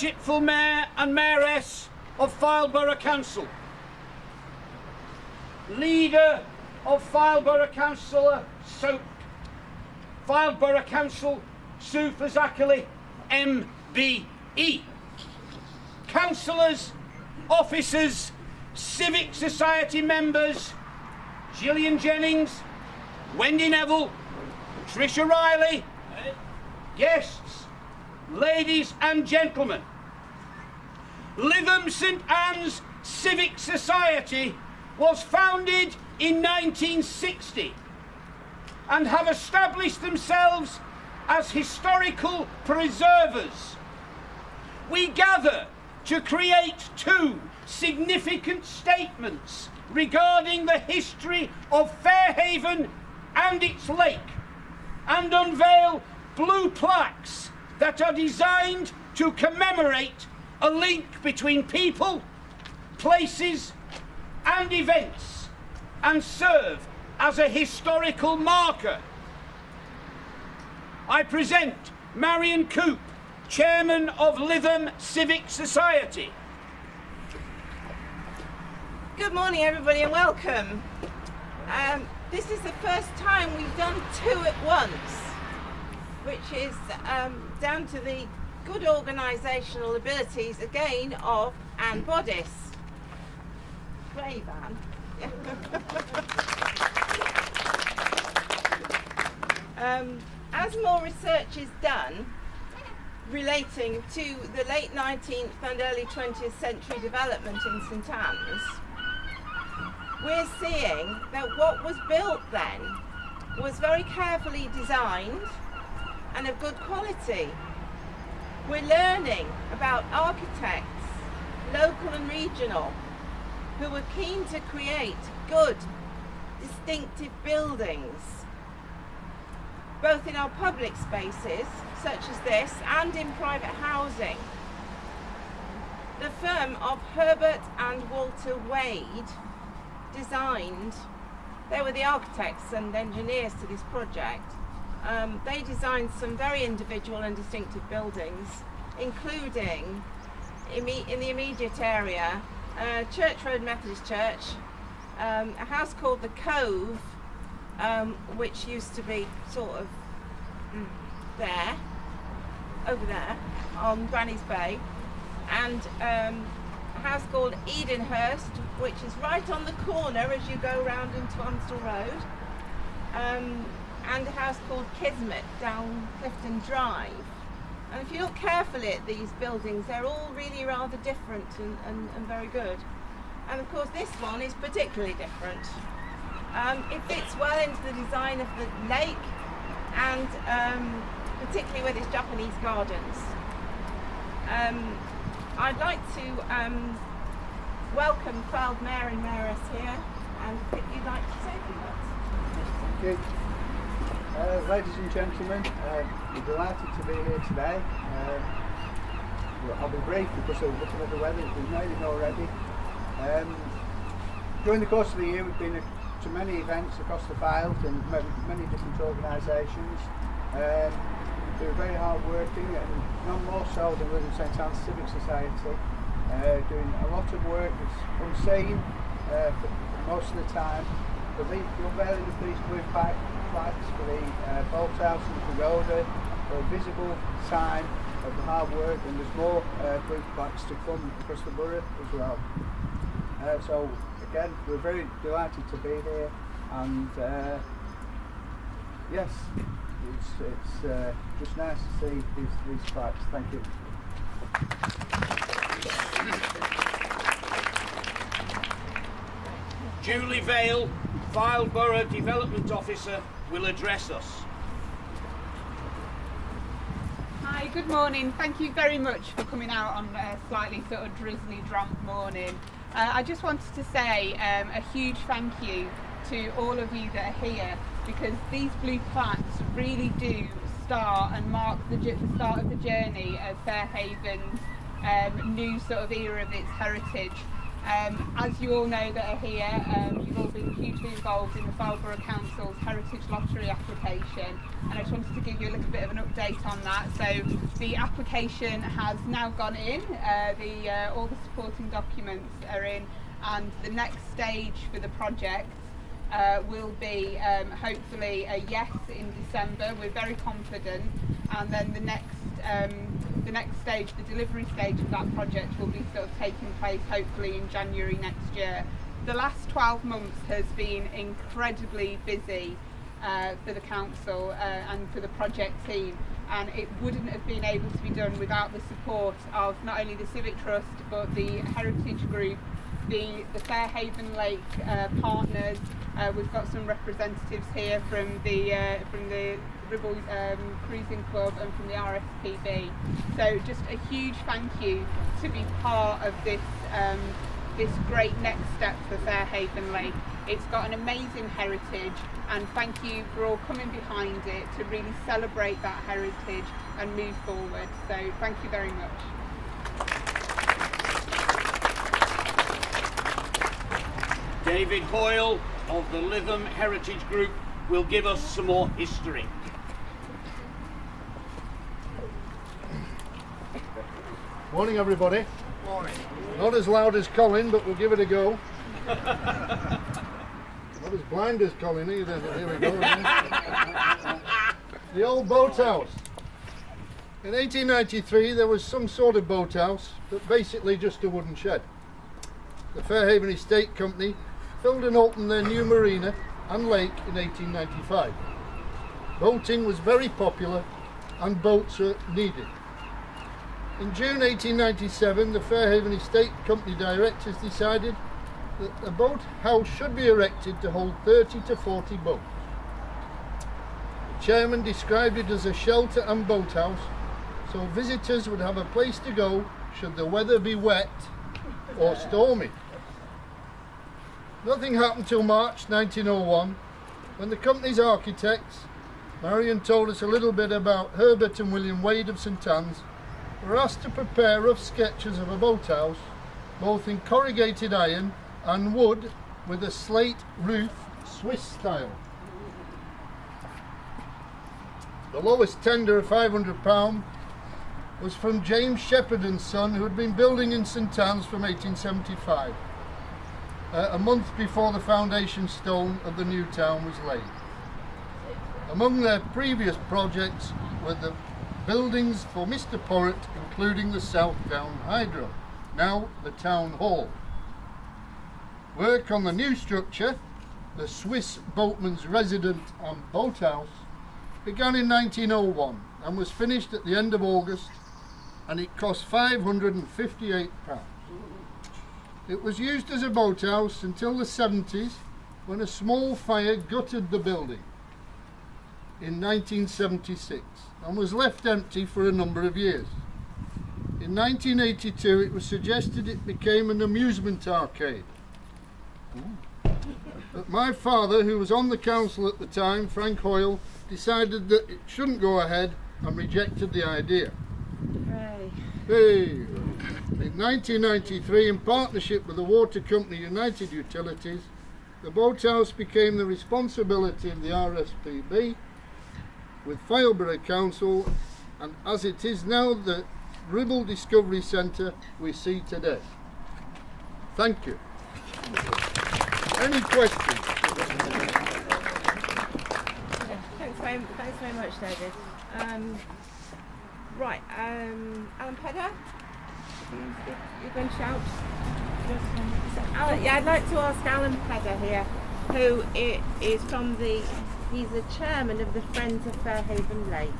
Worshipful Mayor and Mayoress of Fileborough Council, Leader of Fileborough Council Sue Fazakali, MBE, councillors, officers, civic society members, Gillian Jennings, Wendy Neville, Tricia Riley, guests, ladies and gentlemen. Lytham St Anne's Civic Society was founded in 1960 and have established themselves as historical preservers. We gather to create two significant statements regarding the history of Fairhaven and its lake, and unveil blue plaques that are designed to commemorate a link between people, places and events, and serve as a historical marker. I present Marion Coop, Chairman of Lytham Civic Society. Good morning everybody and welcome. This is the first time we've done two at once, which is down to the good organisational abilities again of Anne Boddice. Brave Anne. As more research is done relating to the late 19th and early 20th century development in St Anne's, we're seeing that what was built then was very carefully designed and of good quality. We're learning about architects, local and regional, who were keen to create good, distinctive buildings, both in our public spaces, such as this, and in private housing. The firm of Herbert and Walter Wade designed, they were the architects and engineers to this project. They designed some very individual and distinctive buildings, including in the immediate area, Church Road Methodist Church, a house called the Cove, which used to be sort of there, over there on Granny's Bay, and a house called Edenhurst, which is right on the corner as you go round into Amstel Road, and a house called Kismet down Clifton Drive. And if you look carefully at these buildings, they're all really rather different and very good. And of course this one is particularly different. It fits well into the design of the lake, and particularly with its Japanese gardens. I'd like to welcome Fylde Mayor and Mayoress here, and if you'd like to say a few words. Thank you. Ladies and gentlemen, we're delighted to be here today. I'll be brief because we're looking at the weather, it's raining already. During the course of the year we've been to many events across the Fylde and many different organisations. They were very hard working, and none more so than Lytham St Anne's Civic Society, doing a lot of work that's unseen for most of the time. But the unveiling of these blue plaques for the boathouse and the pagoda are a visible sign of the hard work, and there's more blue plaques to come across the borough as well. So again, we're very delighted to be here, and yes, it's just nice to see these plaques. Thank you. Julie Vale, Fileborough Development Officer, will address us. Hi, good morning. Thank you very much for coming out on a slightly sort of drizzly, damp morning. I just wanted to say a huge thank you to all of you that are here, because these blue plaques really do start and mark the start of the journey of Fairhaven's new sort of era of its heritage. As you all know that are here, you've all been hugely involved in the Farnborough Council's Heritage Lottery application, and I just wanted to give you a little bit of an update on that. So the application has now gone in, all the supporting documents are in, and the next stage for the project will be hopefully a yes in December. We're very confident, and then the next stage, the delivery stage of that project, will be sort of taking place hopefully in January next year. The last 12 months has been incredibly busy for the council and for the project team, and it wouldn't have been able to be done without the support of not only the Civic Trust but the Heritage Group, the Fairhaven Lake partners. We've got some representatives here from the Ribble Cruising Club and from the RSPB. So just a huge thank you to be part of this this great next step for Fairhaven Lake. It's got an amazing heritage, and thank you for all coming behind it to really celebrate that heritage and move forward. So thank you very much. David Hoyle of the Lytham Heritage Group will give us some more history. Morning everybody. Morning. Not as loud as Colin, but we'll give it a go. Not as blind as Colin either, but here we go. The old boathouse. In 1893 there was some sort of boathouse, but basically just a wooden shed. The Fairhaven Estate Company filled and opened their new marina and lake in 1895. Boating was very popular and boats were needed. In June 1897, the Fairhaven Estate Company directors decided that a boathouse should be erected to hold 30 to 40 boats. The chairman described it as a shelter and boathouse, so visitors would have a place to go should the weather be wet or stormy. Nothing happened till March 1901, when the company's architects, Marion told us a little bit about Herbert and William Wade of St Anne's, were asked to prepare rough sketches of a boathouse, both in corrugated iron and wood with a slate roof, Swiss style. The lowest tender of £500 was from James Shepherd and Son, who had been building in St Anne's from 1875, a month before the foundation stone of the new town was laid. Among their previous projects were the buildings for Mr Porritt, including the South Down Hydro, now the Town Hall. Work on the new structure, the Swiss Boatman's Residence and Boathouse, began in 1901 and was finished at the end of August, and it cost £558. It was used as a boathouse until the 70s, when a small fire gutted the building in 1976 and was left empty for a number of years. In 1982 it was suggested it became an amusement arcade. But my father, who was on the council at the time, Frank Hoyle, decided that it shouldn't go ahead and rejected the idea. Hey. In 1993, in partnership with the water company United Utilities, the boathouse became the responsibility of the RSPB, with Farnborough Council, and as it is now the Ribble Discovery Centre we see today. Thank you. Any questions? Thanks very much, David. Right, Alan Pedder, you're going to shout. Alan, yeah, I'd like to ask Alan Pedder here, who is from he's the chairman of the Friends of Fairhaven Lake,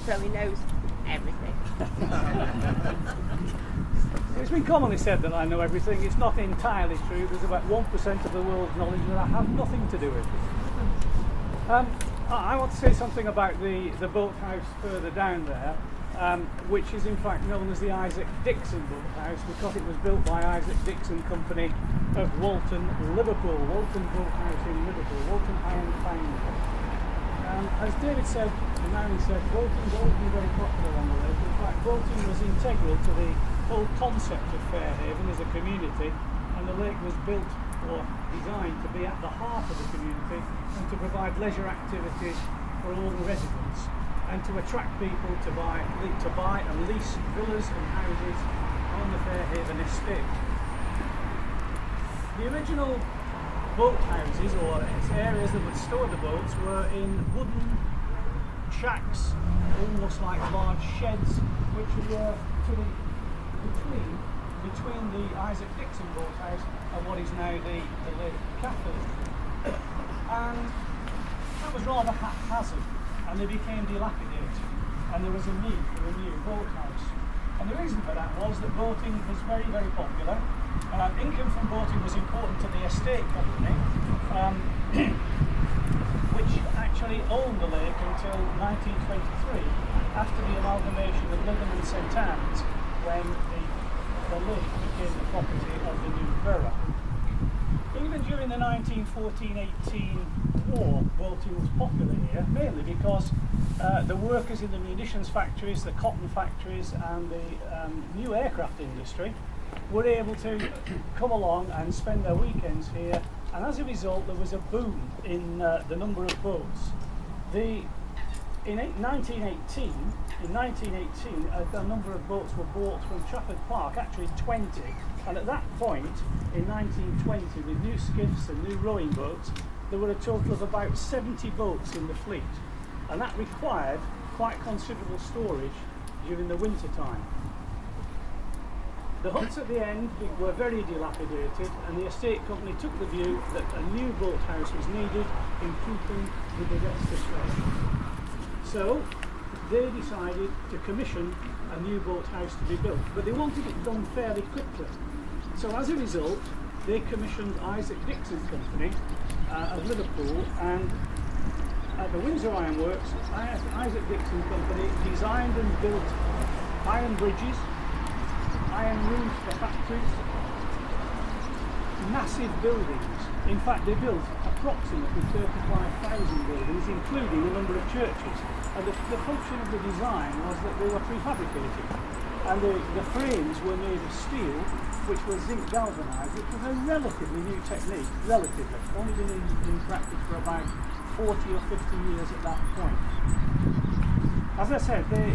so he knows everything. It's been commonly said that I know everything. It's not entirely true. There's about 1% of the world's knowledge that I have nothing to do with. I want to say something about the boathouse further down there, which is in fact known as the Isaac Dixon Boathouse, because it was built by Isaac Dixon Company of Walton, Liverpool. Walton Boathouse in Liverpool, Walton Iron Foundry. As David said, and Marion said, Walton's always been very popular on the lake. In fact, Walton was integral to the whole concept of Fairhaven as a community, and and the lake was built or designed to be at the heart of the community and to provide leisure activities for all the residents and to attract people to buy and lease villas and houses on the Fairhaven estate. The original boat houses, or areas that would store the boats, were in wooden shacks, almost like large sheds, which were between the Isaac Dixon boathouse and what is now the Lake Cafe. And that was rather haphazard, and they became dilapidated, and there was a need for a new boathouse. And the reason for that was that boating was very, very popular. Income from boating was important to the estate company, which actually owned the lake until 1923, after the amalgamation of Lytham and St Anne's, when the lake became the property of the new borough. Even during the 1914-18 war, boating was popular here, mainly because the workers in the munitions factories, the cotton factories and the new aircraft industry were able to come along and spend their weekends here, and as a result there was a boom in the number of boats. In 1918, a number of boats were bought from Trafford Park, actually 20, and at that point, in 1920, with new skiffs and new rowing boats, there were a total of about 70 boats in the fleet, and that required quite considerable storage during the winter time. The huts at the end were very dilapidated, and the estate company took the view that a new boathouse was needed in keeping with the restoration. So they decided to commission a new boathouse to be built, but they wanted it done fairly quickly. So as a result, they commissioned Isaac Dixon Company of Liverpool, and at the Windsor Iron Works, Isaac Dixon Company designed and built iron bridges, iron roofs for factories, massive buildings. In fact, they built approximately 35,000 buildings, including a number of churches. And the function of the design was that they were prefabricated, and the frames were made of steel, which was zinc galvanised, which was a relatively new technique, only been in practice for about 40 or 50 years at that point. As I said, they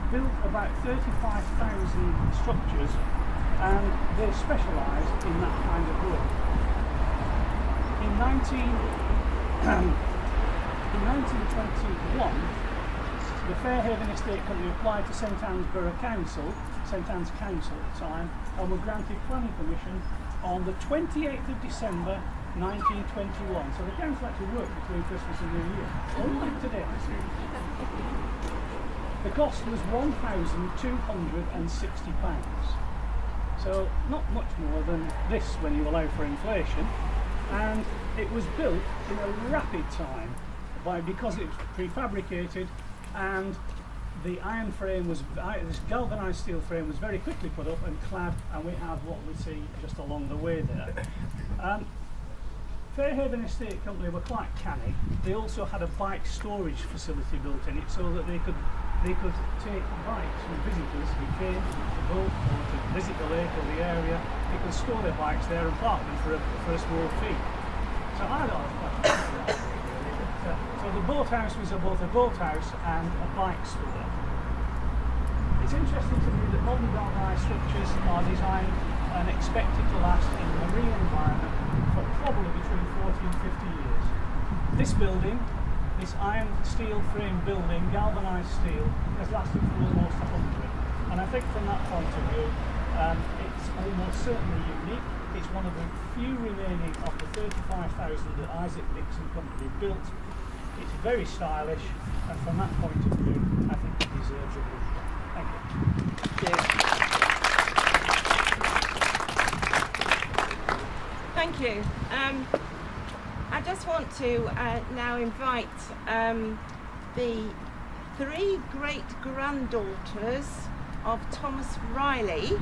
built about 35,000 structures, and they specialised in that kind of work. In 1921, the Fairhaven Estate Company applied to St Anne's Borough Council, St Anne's Council at the time, and were granted planning permission on the 28th of December 1921. So the council actually worked between Christmas and New Year, all like today. The cost was £1,260. So not much more than this when you allow for inflation, and it was built in a rapid time because it was prefabricated, and the iron frame was, this galvanised steel frame was very quickly put up and clad, and we have what we see just along the way there. Fairhaven Estate Company were quite canny. They also had a bike storage facility built in it, so that they could take bikes from visitors who came to boat or to visit the lake or the area. They could store their bikes there and park them for a small fee. So I thought it was quite nice. So the boathouse was both a boathouse and a bike store. It's interesting to me that modern galvanised structures are designed and expected to last in a marine environment for probably between 40 and 50 years. This building, this iron steel frame building, galvanised steel, has lasted for almost 100. And I think from that point of view, it's almost certainly unique. It's one of the few remaining of the 35,000 that Isaac Dixon Company built. It's very stylish, and from that point of view, I think it deserves a good shot. Thank you. Thank you. I just want to now invite the three great-granddaughters of Thomas Riley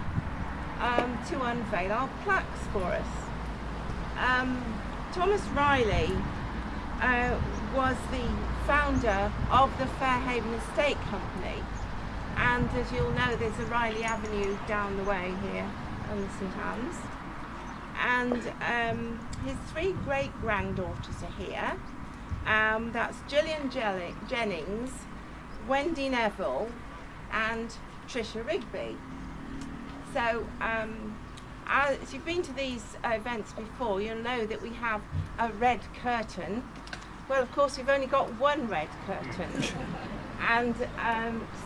to unveil our plaques for us. Thomas Riley was the founder of the Fairhaven Estate Company, and as you'll know, there's a Riley Avenue down the way here on St Anne's. and his 3 great-granddaughters are here. That's Gillian Jennings, Wendy Neville and Trisha Rigby. So as you've been to these events before, you'll know that we have a red curtain. Well, of course, we've only got 1 red curtain. And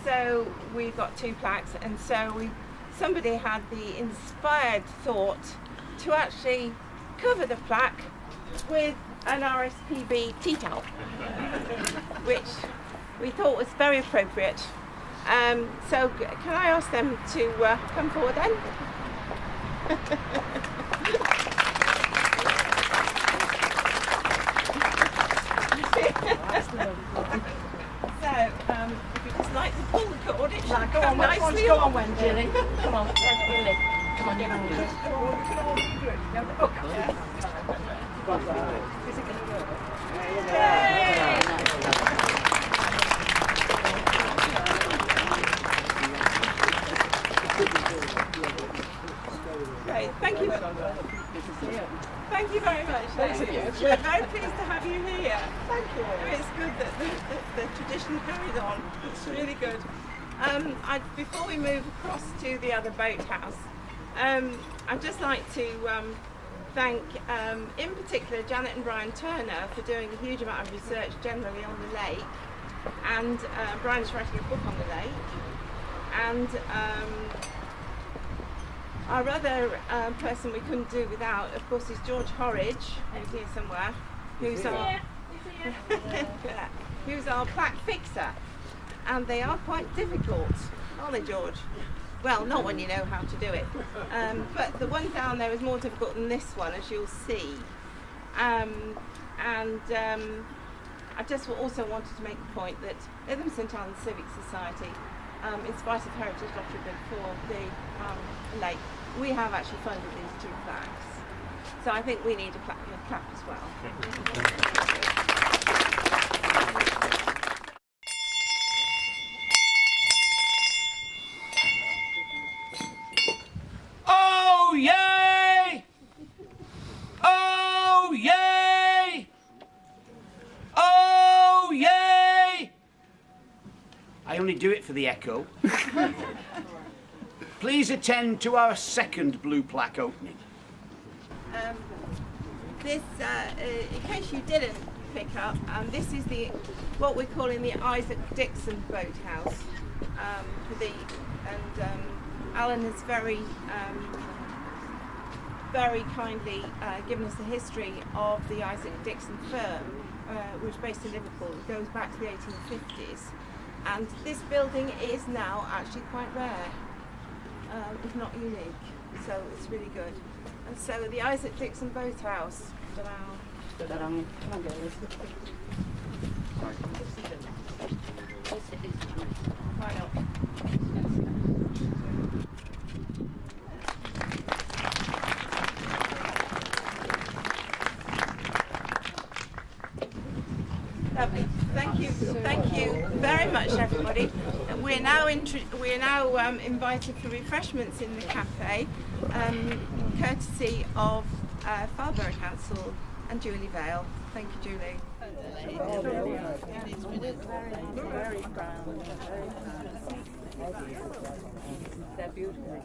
so we've got 2 plaques, and so somebody had the inspired thought to actually cover the plaque with an RSPB tea towel, which we thought was very appropriate. So can I ask them to come forward then? So, if you just like to pull the cord, it should come nicely Go on, on. Wendy. Come on, Wendy. Come on, get on with it. Great, thank you. Thank you very much. We're very pleased to have you here. Thank you. It's good that the tradition carried on. It's really good. Before we move across to the other boathouse, I'd just like to thank, in particular, Janet and Brian Turner for doing a huge amount of research generally on the lake, and Brian's writing a book on the lake, and our other person we couldn't do without, of course, is George Horridge, who's here somewhere, who's our plaque fixer. And they are quite difficult, aren't they, George? Well, not when you know how to do it. But the one down there is more difficult than this one, as you'll see. I just also wanted to make the point that Lytham St Anne's Civic Society, in spite of Heritage Lottery bid for the lake, we have actually funded these 2 plaques. So I think we need a plaque as well. Oh yay! Oh yay! Oh yay! I only do it for the echo. Please attend to our 2nd blue plaque opening. This, in case you didn't pick up, this is what we're calling the Isaac Dixon boathouse. Alan has very kindly given us the history of the Isaac Dixon firm, which is based in Liverpool. It goes back to the 1850s, and this building is now actually quite rare, if not unique. So it's really good. And so the Isaac Dixon boathouse. Why not? Lovely. Thank you very much, everybody. We're now invited for refreshments in the cafe, courtesy of Farnborough Council and Julie Vale. Thank you, Julie. They're beautiful.